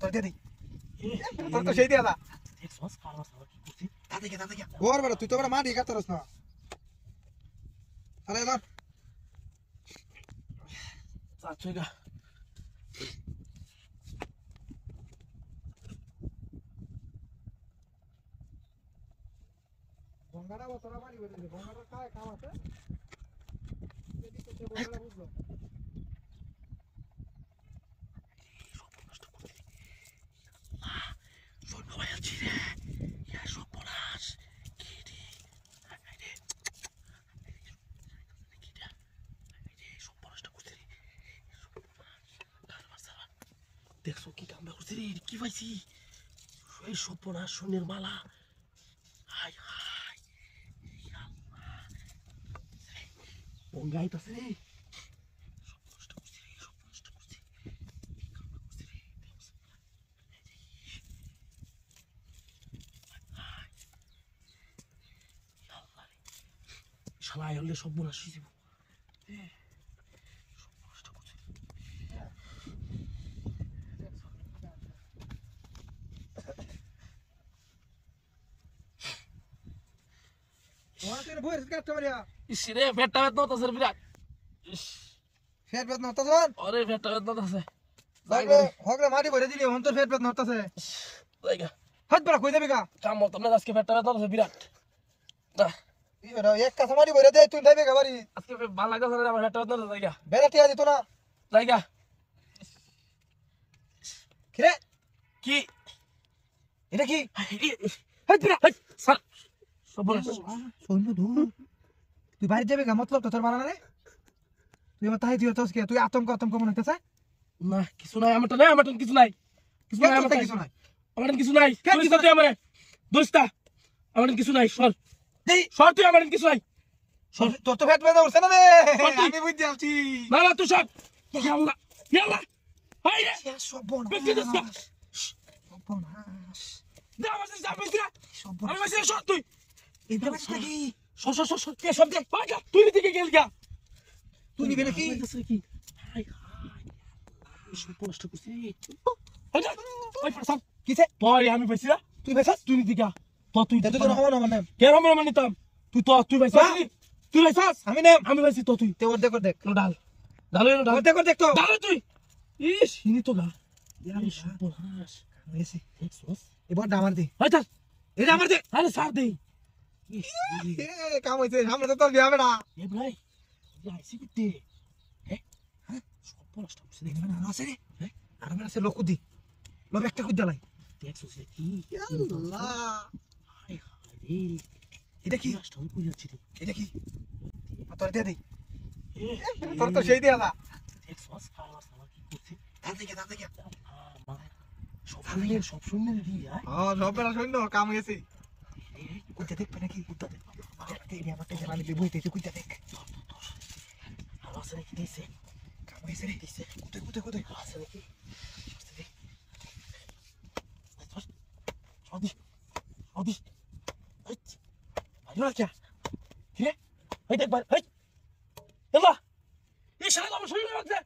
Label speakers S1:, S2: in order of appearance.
S1: তোর দিয়ে দিই তোর তো সেই দিয়া দা
S2: দেখছস কারবার সারা কি করছিস
S1: দাদা কে ওর বড় তুই তো বড় মাটি কাটছস না আরে ধর
S2: চাচুগা
S1: গঙ্গাটা তোরা বাড়ি করে দে গঙ্গাটা কায় কাম আছে এদিকে তো গঙ্গাটা বুঝলো
S2: দেখছো কি কামড়া করছে রে কি পাইছি এই সর্বনাশ সোনের মালা হাই হাই বঙ্গাই তো রে সর্বনাশ করছে রে সর্বনাশ করছে কি কামড়া করছে রে শালা হলে সর্বনাশ হয়ে যাব
S1: ওয়াতের বইর কাটতে পারিয়া
S2: ইসরে ফেটটা বেত নতাছে বিরাট ইস
S1: ফেট বেত নতাছন
S2: আরে ফেটটা বেত নতাছে
S1: হগলে মাটি ভরে দিলি হন তোর ফেট বেত নতাছে
S2: জায়গা
S1: হাত বড় কই যাবি কা
S2: কাম মত না আজকে ফেটটা বেত নতাছে বিরাট না
S1: ইরা এক কাছে মাটি ভরে দে তুই যাবি কা বাড়ি
S2: আজকে ভালো লাগছে না আমার ফেটটা বেত নতাছে জায়গা
S1: বেড়াটি আদি তো না
S2: জায়গা
S1: কিরে
S2: কি
S1: এটা কি
S2: হাই বিরাট হাই স্যার সবনাশ
S1: সৈন্য ধু তুই বাড়ি যাবি কা মতলব তো তোর মারা রে তুই আমার তাই দিও তোস কে তুই আতঙ্ক মনে হইতাছে
S2: না কিছু নাই আমার তো নাই আমার তো কিছু নাই কিছু নাই আমার
S1: কিছু নাই
S2: আমার কিছু নাই তুই সাথে আমারে দোস্তা আমার কিছু নাই সর
S1: এই
S2: সর তুই আমার কিছু নাই
S1: তোর তো ফেট বেদা উঠছে না রে আমি বুঝতে আছি
S2: না না তুই সর ইয়াল্লা ইয়াল্লা হাই রে
S1: সবনাশ
S2: বেশি দোস্তা
S1: সবনাশ
S2: দা আমার সাথে যাবে তুই
S1: সবনাশ
S2: আমার সাথে সর তুই
S1: এই ব্যাপারটা কি
S2: সর কে সব দে পাগা তুই দিকে গেল গা
S1: তুই নিবি নাকি
S2: কি হাই হাই সব পোস্ট করছিস ওই পারসাম
S1: কিসে
S2: তুই আমি পাইছি না
S1: তুই বেসাস
S2: তুই দিকা তো তুই
S1: তুই তো হওয়া না মানে
S2: কে রম রম নিতাম তুই পাইছিস তুই পাইছিস
S1: আমি নেম
S2: আমি পাইছি তো তুই
S1: তে ওর দেখ
S2: ডাল ডাল ডাল
S1: দেখ তো
S2: ডাল তুই ইস ইনি তো গা এই সর্বনাশ
S1: এসে
S2: দেখছস
S1: এবার আমার দে
S2: হাই চল
S1: এটা আমার দে
S2: আরে সার দে
S1: এ কাম হইছে সামনে তো তোর বিয়া বেটা
S2: এ ভাই আইসি বিতে হ্যাঁ সর্বনাশ করছিস
S1: দেখ না আছে রে আর আমার আছে লোক দি লোক একটা কই দালাই
S2: দেখছস কি
S1: আল্লাহ
S2: হাই হাই
S1: এটা কি
S2: নষ্ট হয়ে যাচ্ছে রে
S1: এটা কি তোর দিয়ে দেই তোর তো সেই দিয়া দা
S2: দেখছস কারবার সারা কি করছিস
S1: দাদা কে
S2: সব শুনে দি
S1: সব বেলা সৈন্য কাম হয়েছে কুইটা দেখবে নাকি কুইটা দেখ আমার টেনশন আমি বইতেছি কুইটা দেখ
S2: আমার সাথে কি দিছে
S1: কাম হয়েছে রে
S2: দিছে
S1: কোথায়
S2: আছে নাকি সদি সদি আইলো কি রে এই দেখ ভাই এই এলা এই শালা আমার শরীরে লাগছে